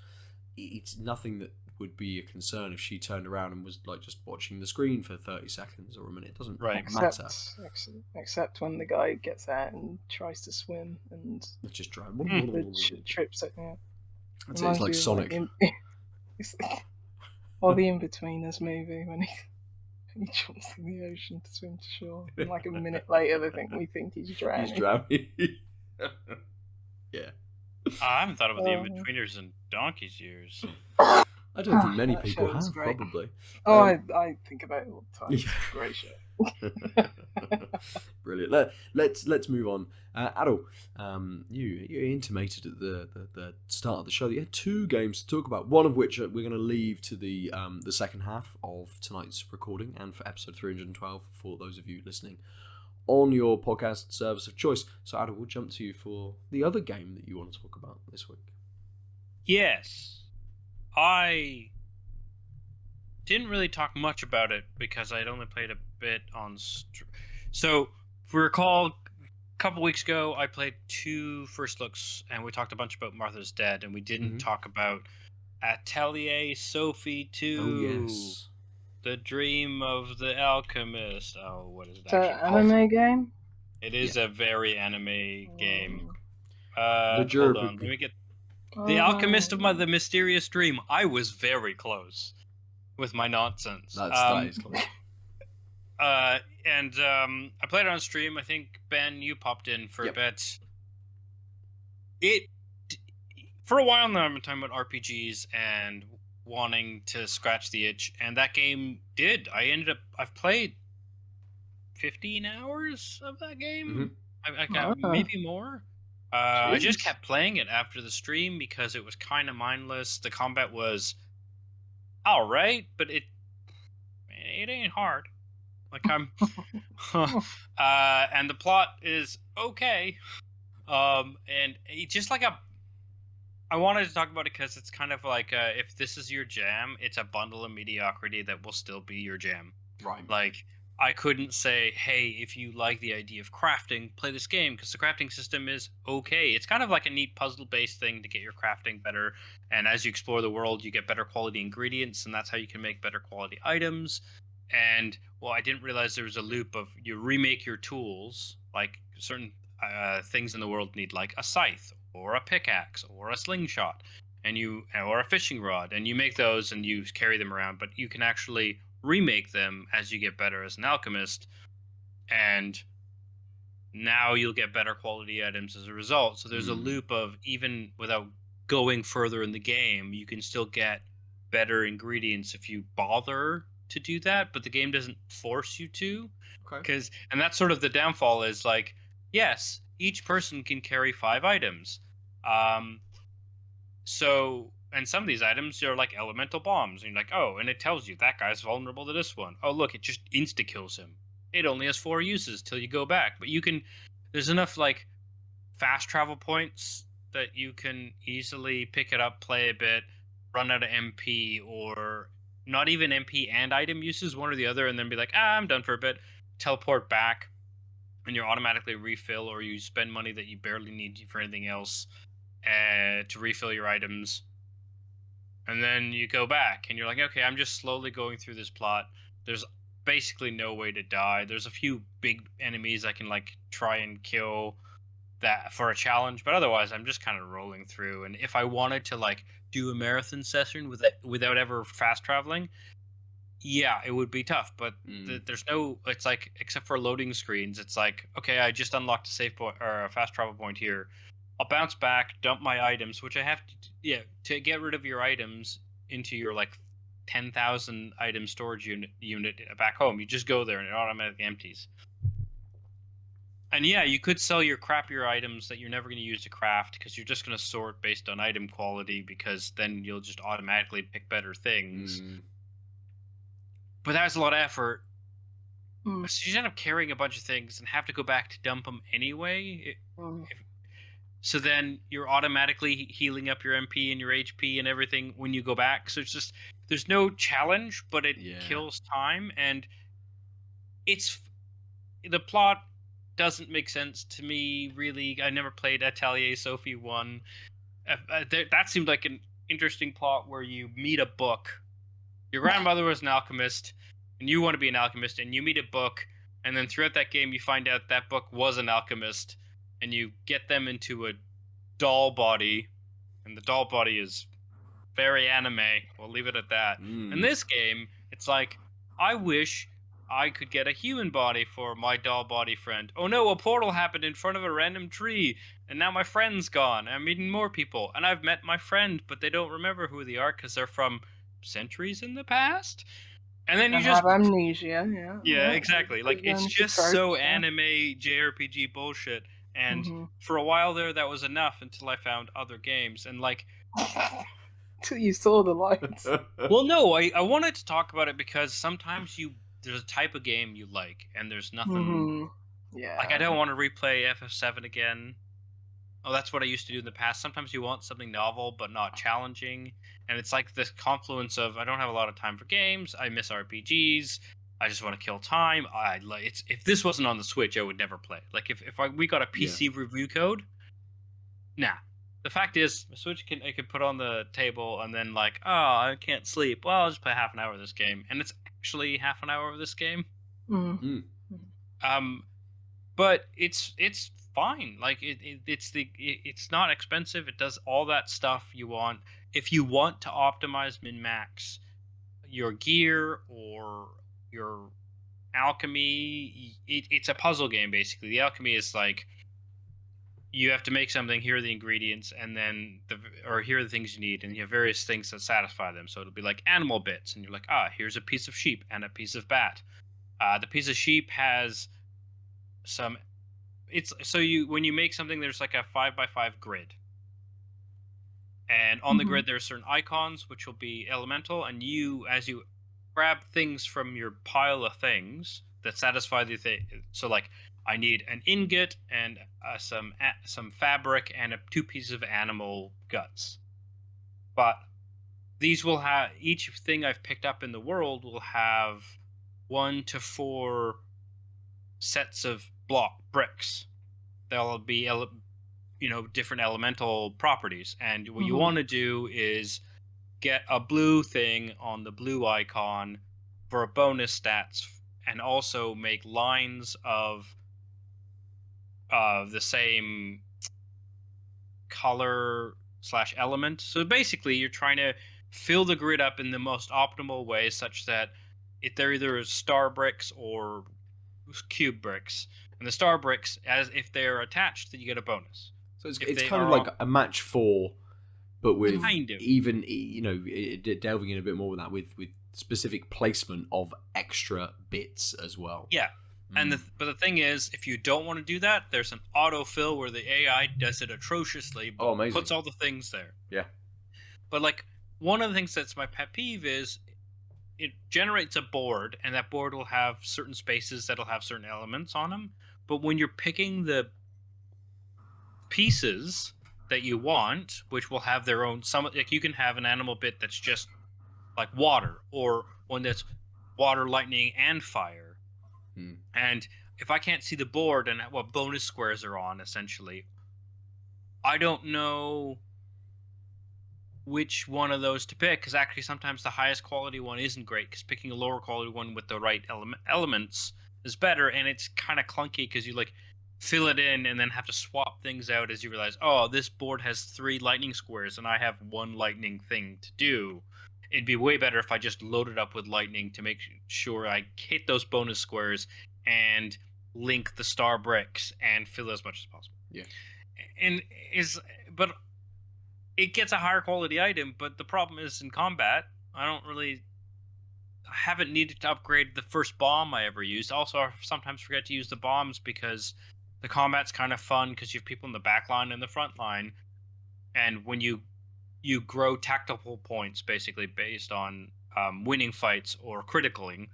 It's nothing that would be a concern if she turned around and was like just watching the screen for 30 seconds or a minute. It doesn't matter. Except when the guy gets out and tries to swim and It's just dry. trips it. Yeah. It's like Sonic. Or the In-Betweeners movie when he jumps in the ocean to swim to shore. And like a minute later, we think he's drowning. He's drowning. Yeah. I haven't thought about the In-Betweeners in donkey's years. I don't think many people show was have, great. probably. I think about it all the time. Yeah. It's a great show. Brilliant. Let's move on. Aadil, you intimated at the start of the show that you had 2 games to talk about. One of which we're going to leave to the second half of tonight's recording and for episode 312 for those of you listening on your podcast service of choice. So Aadil, we'll jump to you for the other game that you want to talk about this week. Yes. I didn't really talk much about it because I'd only played a bit on So, if we recall, a couple weeks ago, I played 2 first looks, and we talked a bunch about Martha's Dead, and we didn't talk about Atelier Sophie 2. Oh, yes. The Dream of the Alchemist. Oh, what is that? It's an anime game? It is a very anime game. The Hold on, let me get... The Alchemist of the Mysterious Dream. I was very close with my nonsense. That is close. And I played it on stream. I think, Ben, you popped in for a bit. For a while now, I've been talking about RPGs and wanting to scratch the itch, and that game did. I've played 15 hours of that game. I got maybe more. I just kept playing it after the stream because it was kind of mindless. The combat was all right, but it ain't hard. Like I'm, and the plot is okay. And it just like I wanted to talk about it because it's kind of like if this is your jam, it's a bundle of mediocrity that will still be your jam. Right. Like, I couldn't say, hey, if you like the idea of crafting, play this game, because the crafting system is okay. It's kind of like a neat puzzle-based thing to get your crafting better, and as you explore the world, you get better quality ingredients, and that's how you can make better quality items. And, well, I didn't realize there was a loop of you remake your tools, like, certain things in the world need like a scythe or a pickaxe or a slingshot, or a fishing rod, and you make those and you carry them around. But you can actually remake them as you get better as an alchemist, and now you'll get better quality items as a result. So there's a loop of, even without going further in the game, you can still get better ingredients if you bother to do that, but the game doesn't force you to. Okay. And that's sort of the downfall, is like, yes, each person can carry 5 items. And some of these items are like elemental bombs, and you're like, oh, and it tells you that guy's vulnerable to this one. Oh, look, it just insta kills him. It only has 4 uses till you go back. But there's enough like fast travel points that you can easily pick it up, play a bit, run out of MP, or not even MP and item uses, one or the other, and then be like, I'm done for a bit, teleport back, and you automatically refill, or you spend money that you barely need for anything else to refill your items. And then you go back and you're like, okay, I'm just slowly going through this plot. There's basically no way to die. There's a few big enemies I can like try and kill that for a challenge, but otherwise I'm just kind of rolling through. And if I wanted to like do a marathon session without ever fast traveling, yeah, it would be tough. But there's no, it's like, except for loading screens, it's like, okay, I just unlocked a save point or a fast travel point here. I'll bounce back, dump my items, which I have to get rid of your items into your like 10,000 item storage unit back home. You just go there and it automatically empties. And yeah, you could sell your crappier items that you're never going to use to craft, because you're just going to sort based on item quality, because then you'll just automatically pick better things. But that's a lot of effort. So you end up carrying a bunch of things and have to go back to dump them anyway. So then you're automatically healing up your MP and your HP and everything when you go back. So it's just, there's no challenge, but it kills time. And the plot doesn't make sense to me, really. I never played Atelier Sophie 1. That seemed like an interesting plot where you meet a book. Your grandmother was an alchemist, and you want to be an alchemist, and you meet a book, and then throughout that game you find out that book was an alchemist, and you get them into a doll body, and the doll body is very anime. We'll leave it at that. In this game, it's like, I wish I could get a human body for my doll body friend. Oh no, a portal happened in front of a random tree, and now my friend's gone. I'm meeting more people, and I've met my friend, but they don't remember who they are because they're from centuries in the past. And then you just have amnesia. Yeah, exactly. Like, it's just so anime JRPG bullshit. And for a while there, that was enough until I found other games. And like, till you saw the lights. Well, no, I wanted to talk about it because sometimes there's a type of game you like, and there's nothing. Yeah. Like, I don't want to replay FF7 again. Oh, that's what I used to do in the past. Sometimes you want something novel but not challenging, and it's like this confluence of, I don't have a lot of time for games. I miss RPGs. I just want to kill time. If this wasn't on the Switch, I would never play. Like, if we got a PC review code, nah. The fact is, my Switch I could put on the table, and then like, oh, I can't sleep. Well, I'll just play half an hour of this game, and it's actually half an hour of this game. But it's fine. Like, it's not expensive. It does all that stuff you want. If you want to optimize min-max your gear or your alchemy, it's a puzzle game basically. The alchemy is like, you have to make something, here are the ingredients, and then here are the things you need, and you have various things that satisfy them. So it'll be like animal bits, and you're like, here's a piece of sheep and a piece of bat. The piece of sheep has some. When you make something, there's like a 5x5 grid, and on the grid there are certain icons which will be elemental, and as you grab things from your pile of things that satisfy the thing. So like, I need an ingot and some fabric and 2 pieces of animal guts. But these will have, each thing I've picked up in the world will have 1 to 4 sets of bricks. They'll be different elemental properties, and what you want to do is get a blue thing on the blue icon for a bonus stats, and also make lines of the same color / element. So basically, you're trying to fill the grid up in the most optimal way, such that they're either star bricks or cube bricks. And the star bricks, as if they're attached, that you get a bonus. So it's kind of like a match 4, but with Kind of. even delving in a bit more with that, with specific placement of extra bits as well. Yeah. And but the thing is, if you don't want to do that, there's an autofill where the AI does it atrociously, but puts all the things there. Yeah. But like, one of the things that's my pet peeve is it generates a board, and that board will have certain spaces that'll have certain elements on them. But when you're picking the pieces that you want, which will have their own, like you can have an animal bit that's just like water, or one that's water, lightning, and fire. And if I can't see the board and what bonus squares are on, essentially, I don't know which one of those to pick, because actually sometimes the highest quality one isn't great, because picking a lower quality one with the right elements is better, and it's kind of clunky because you like fill it in and then have to swap things out as you realize, oh, this board has 3 lightning squares and I have 1 lightning thing to do. It'd be way better if I just loaded up with lightning to make sure I hit those bonus squares and link the star bricks and fill as much as possible. Yeah. But it gets a higher quality item, but the problem is in combat, I haven't needed to upgrade the first bomb I ever used. Also, I sometimes forget to use the bombs because the combat's kind of fun because you have people in the back line and the front line, and when you grow tactical points basically based on winning fights or criticaling,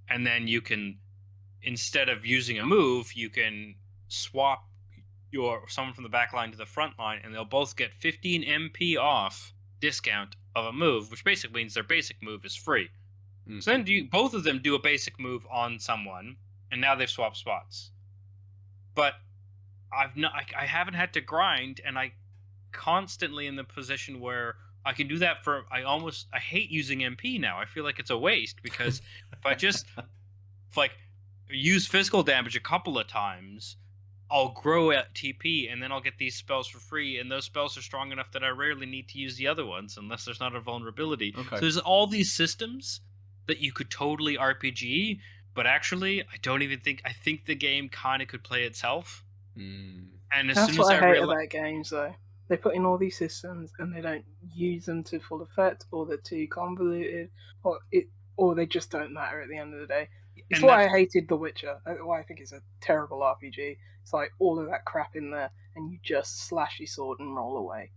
and then you can, instead of using a move, you can swap someone from the back line to the front line, and they'll both get 15 MP off discount of a move, which basically means their basic move is free. So then both of them do a basic move on someone, and now they've swapped spots. But I haven't had to grind, and I constantly in the position where I can do that I hate using MP now. I feel like it's a waste, because if I just use physical damage a couple of times, I'll grow at TP, and then I'll get these spells for free, and those spells are strong enough that I rarely need to use the other ones unless there's not a vulnerability. Okay. So there's all these systems that you could totally RPG, but actually I think the game kind of could play itself. And as That's soon as what I hate realize about games, though. They put in all these systems and they don't use them to full effect, or they're too convoluted, or they just don't matter at the end of the day. It's why I hated The Witcher. Why I think it's a terrible RPG. It's like all of that crap in there, and you just slash your sword and roll away.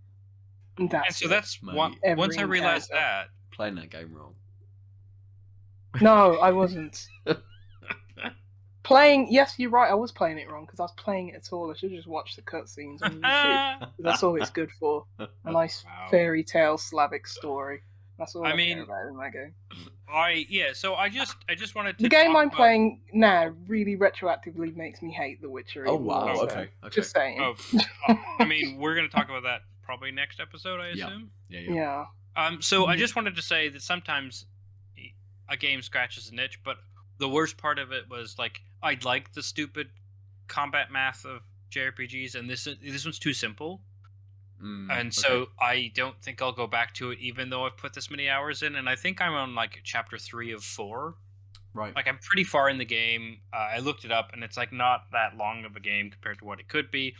And that's once I realized that, playing that game wrong. No, I wasn't. Yes, you're right. I was playing it wrong because I was playing it at all. I should have just watched the cutscenes on YouTube. That's all it's good for. A nice fairy tale Slavic story. That's all I care about in that game. So I just wanted to. The game I'm playing now really retroactively makes me hate The Witcher. Oh wow! Okay. Just saying. I mean, we're gonna talk about that probably next episode, I assume. Yeah. So I just wanted to say that sometimes a game scratches an itch, but the worst part of it was like I like the stupid combat math of JRPGs, and this one's too simple. So I don't think I'll go back to it, even though I've put this many hours in. And I think I'm on like chapter 3 of 4. Right. Like I'm pretty far in the game. I looked it up, and it's like not that long of a game compared to what it could be.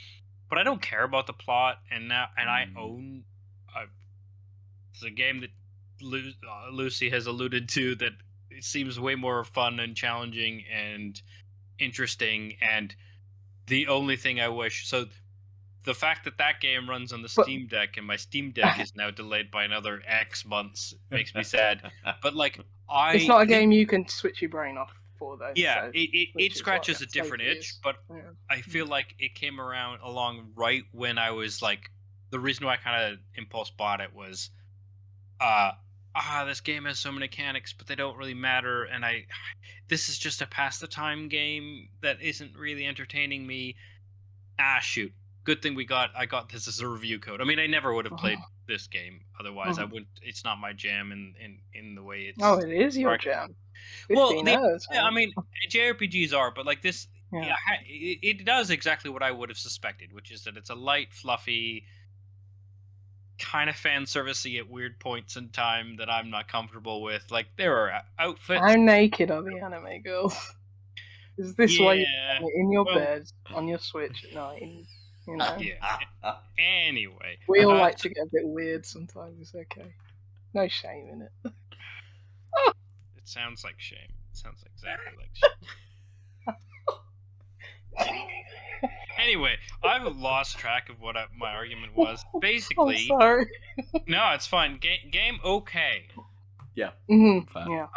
But I don't care about the plot, and I own it's a game that Lucy has alluded to that it seems way more fun and challenging and interesting. And the only thing I wish the fact that game runs on the Steam Deck and my Steam Deck is now delayed by another X months makes me sad. But like it's not a game you can switch your brain off for, though. Yeah, so it scratches a different itch, but I feel like it came along right when I was like, the reason why I kind of impulse bought it was this game has so many mechanics, but they don't really matter, and this is just a pass the time game that isn't really entertaining me. Shoot. Good thing I got this as a review code. I mean, I never would have played this game otherwise. I wouldn't. It's not my jam in the way it's. Oh, it is your jam. Well, I mean, JRPGs are, but like this, Yeah, it does exactly what I would have suspected, which is that it's a light, fluffy, kind of fan servicey at weird points in time that I'm not comfortable with. Like, there are outfits. How naked are the anime girls? Is this why you're in your bed on your Switch at night? And, you know, Yeah. Anyway, we all like to get a bit weird sometimes. It's okay. No shame in it. It sounds like shame. It sounds exactly like shame. Anyway, I've lost track of what my argument was. Basically, I'm sorry. No, it's fine. Game okay. Yeah. Mm-hmm. Yeah.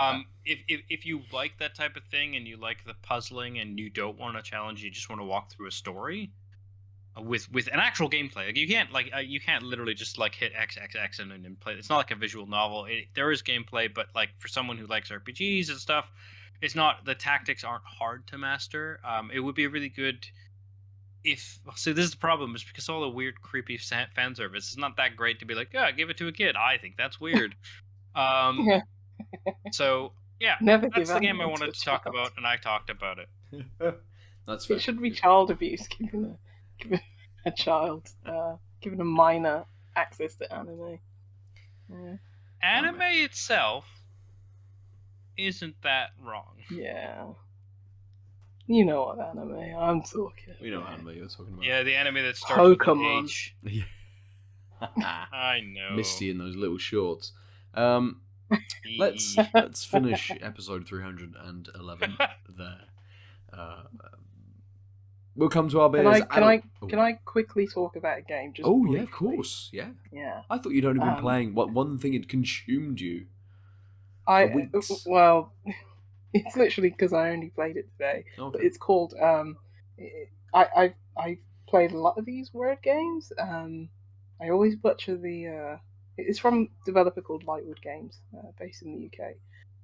If you like that type of thing and you like the puzzling and you don't want a challenge, you just want to walk through a story with an actual gameplay. Like you can't literally just like hit X and play. It's not like a visual novel. There is gameplay, but like for someone who likes RPGs and stuff, it's not. The tactics aren't hard to master. It would be really good. This is the problem, is because all the weird, creepy fan service is not that great to be like, yeah, give it to a kid. I think that's weird. Yeah. So yeah, Never that's give the game I anime wanted to talk about, and I talked about it. That's fair. It should be child abuse, giving a child, giving a minor access to anime. Yeah. Anime itself isn't that wrong. Yeah. You know what anime I'm talking about. We know what anime you're talking about. Yeah, the anime that starts with an Pokemon. H. Yeah. I know. Misty in those little shorts. Let's finish episode 311 there. We'll come to our beers. Can I quickly talk about a game? Just briefly? Yeah, of course. Yeah. Yeah. I thought you'd only been playing what one thing had consumed you. Well, it's literally because I only played it today. Okay. But it's called. I played a lot of these word games. I always butcher the. It's from a developer called Lightwood Games, based in the UK,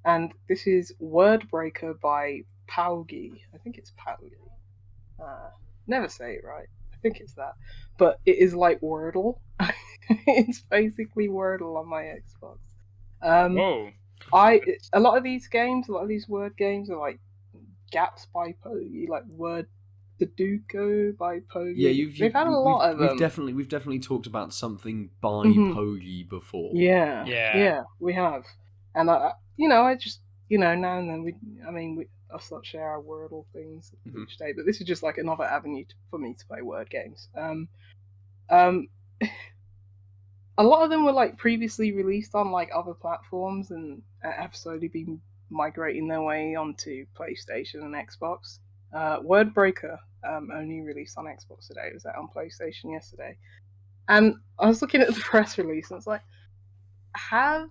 and this is Wordbreaker by POWGI. I think it's POWGI. Never say it right. I think it's that, but it is like Wordle. It's basically Wordle on my Xbox. Whoa. A lot of these games, a lot of these word games are like Gaps by POWGI, like Word Sudoku by POWGI. Yeah, they've had a lot of them. We've definitely talked about something by POWGI before. Yeah, we have. And I just now and then us not share our Wordle things each day, but this is just like another avenue for me to play word games. A lot of them were like previously released on like other platforms and have slowly been migrating their way onto PlayStation and Xbox. Wordbreaker only released on Xbox today. It was out on PlayStation yesterday, and I was looking at the press release and it's like, has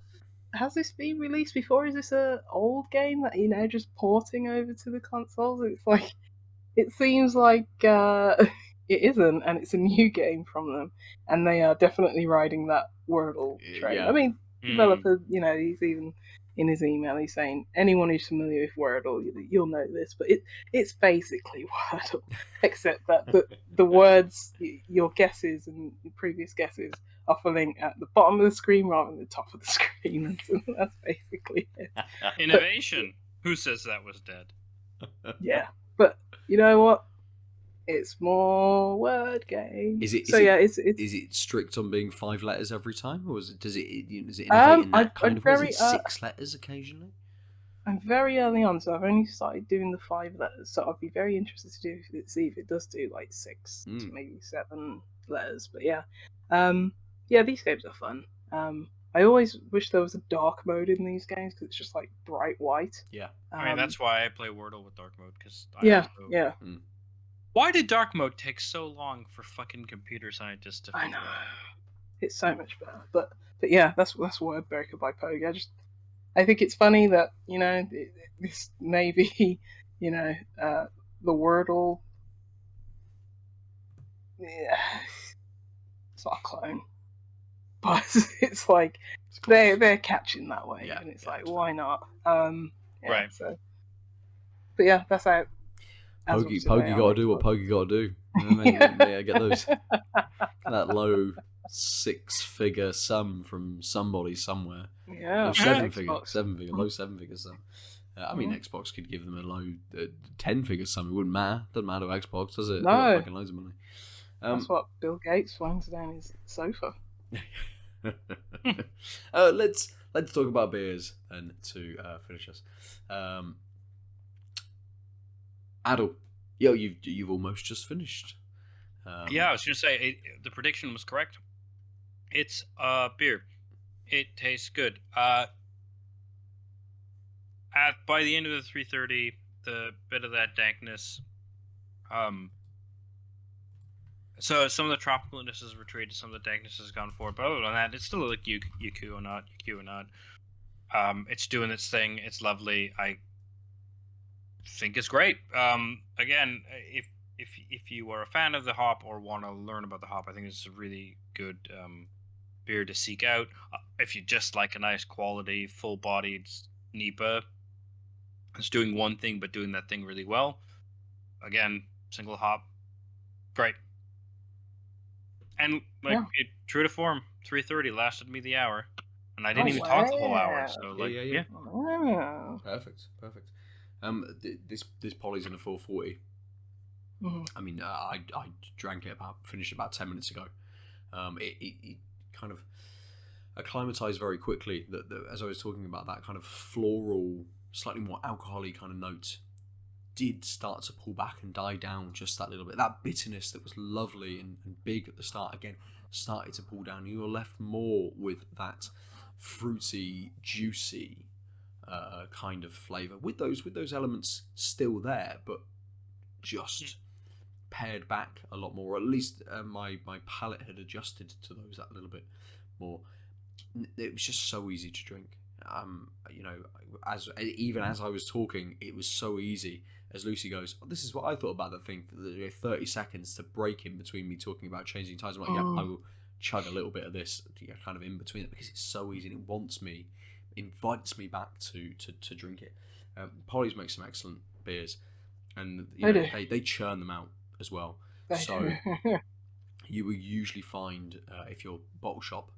this been released before? Is this an old game that just porting over to the consoles? It's like, it seems like it isn't, and it's a new game from them, and they are definitely riding that Wordle train. Yeah. I mean, developer, he's even in his email, he's saying anyone who's familiar with Wordle, you'll know this, but it's basically Wordle, except that the words, your guesses and your previous guesses are filling at the bottom of the screen rather than the top of the screen. That's basically it. Innovation. Who says that was dead? Yeah, but you know what? It's more word game. Is it strict on being 5 letters every time, or does it innovate in that kind of way? Is it 6 letters occasionally? I'm very early on, so I've only started doing the 5 letters. So I'd be very interested to see if it does do like 6 to maybe 7 letters. But yeah, these games are fun. I always wish there was a dark mode in these games because it's just like bright white. Yeah, I mean that's why I play Wordle with dark mode because Why did dark mode take so long for fucking computer scientists to figure out? It's so much better. But yeah, that's Wordbreaker by POWGI. I think it's funny that, this may be, the Wordle. Yeah, it's not a clone. But it's like they're catching that way. And it's like, why not? Right. So, but yeah, that's how POWGI got to do what POWGI got to do. You know what I mean? Yeah, get that low 6-figure sum from somebody somewhere. Yeah, low 7-figure sum. I mean, Xbox could give them a low 10-figure sum. It wouldn't matter. Doesn't matter to Xbox, does it? No. They've got fucking loads of money. That's what Bill Gates finds down his sofa. Let's talk about beers then to finish us. Aadil, you've almost just finished. Yeah, I was going to say the prediction was correct. It's beer. It tastes good. By the end of the 330, the bit of that dankness. So some of the tropicalness has retreated, some of the dankness has gone forward. But other than that, it's still like Ekuanot. It's doing its thing. It's lovely. I think it's great. Again, if you are a fan of the hop or want to learn about the hop, I think it's a really good beer to seek out. If you just like a nice quality, full-bodied NEIPA, it's doing one thing but doing that thing really well. Again, single hop, great. And true to form, 330 lasted me the hour, and I didn't even talk the whole hour. So yeah. Wow. Perfect. This Polly's in a 440. Mhm. I mean, I drank it finished about 10 minutes ago. It kind of acclimatized very quickly. That as I was talking about, that kind of floral, slightly more alcoholic kind of note did start to pull back and die down just that little bit. That bitterness that was lovely and big at the start again started to pull down. You were left more with that fruity, juicy kind of flavour with those elements still there, but just pared back a lot more. Or at least my palate had adjusted to those that little bit more. It was just so easy to drink. As I was talking, it was so easy. As Lucy goes, this is what I thought about the thing. 30 seconds to break in between me talking about changing tires. I'm like, yeah, I will chug a little bit of this kind of in between it, because it's so easy and it invites me back to drink it. Polly's makes some excellent beers, and they churn them out as well. So you will usually find, if your bottle shop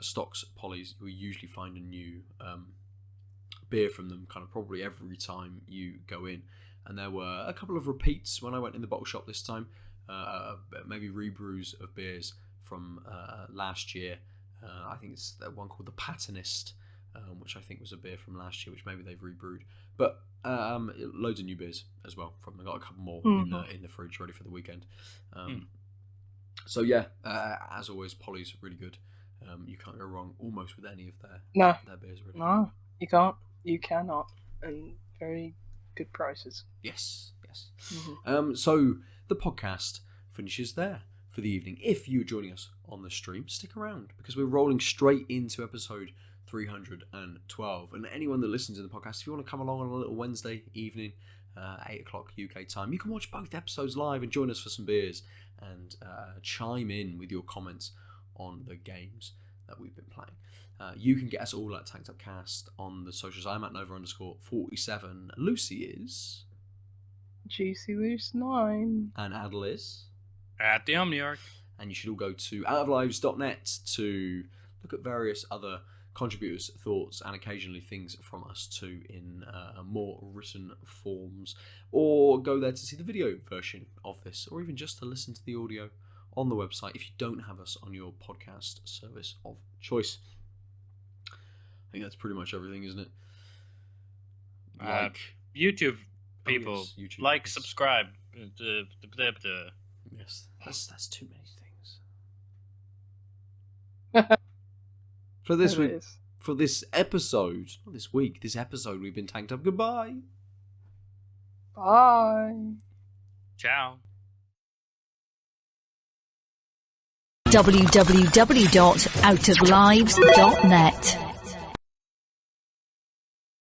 stocks Polly's, you will usually find a new beer from them kind of probably every time you go in. And there were a couple of repeats when I went in the bottle shop this time, maybe rebrews of beers from last year. I think it's that one called the Patternist, which I think was a beer from last year, which maybe they've rebrewed. But loads of new beers as well. I've got a couple more in the fridge ready for the weekend. So yeah, as always, Polly's really good. You can't go wrong almost with any of their beers. Really. No, you can't. You cannot. And very good prices. Yes. Mm-hmm. So the podcast finishes there for the evening. If you're joining us on the stream, stick around, because we're rolling straight into episode 312. And anyone that listens to the podcast, if you want to come along on a little Wednesday evening, 8 o'clock UK time, you can watch both episodes live and join us for some beers and chime in with your comments on the games that we've been playing. You can get us all at Tanked Up Cast on the socials. I'm at Nova_47. Lucy is Juicy Loose 9. And Aadil is at the Omniarch. And you should all go to outoflives.net to look at various other contributors' thoughts and occasionally things from us too in more written forms, or go there to see the video version of this, or even just to listen to the audio on the website if you don't have us on your podcast service of choice. I think that's pretty much everything, isn't it? YouTube people, YouTube, like, yes. subscribe. Yes, that's too many things. For this week, for this episode, not this week, this episode, we've been tanked up. Goodbye. Bye. Ciao. www.outoflives.net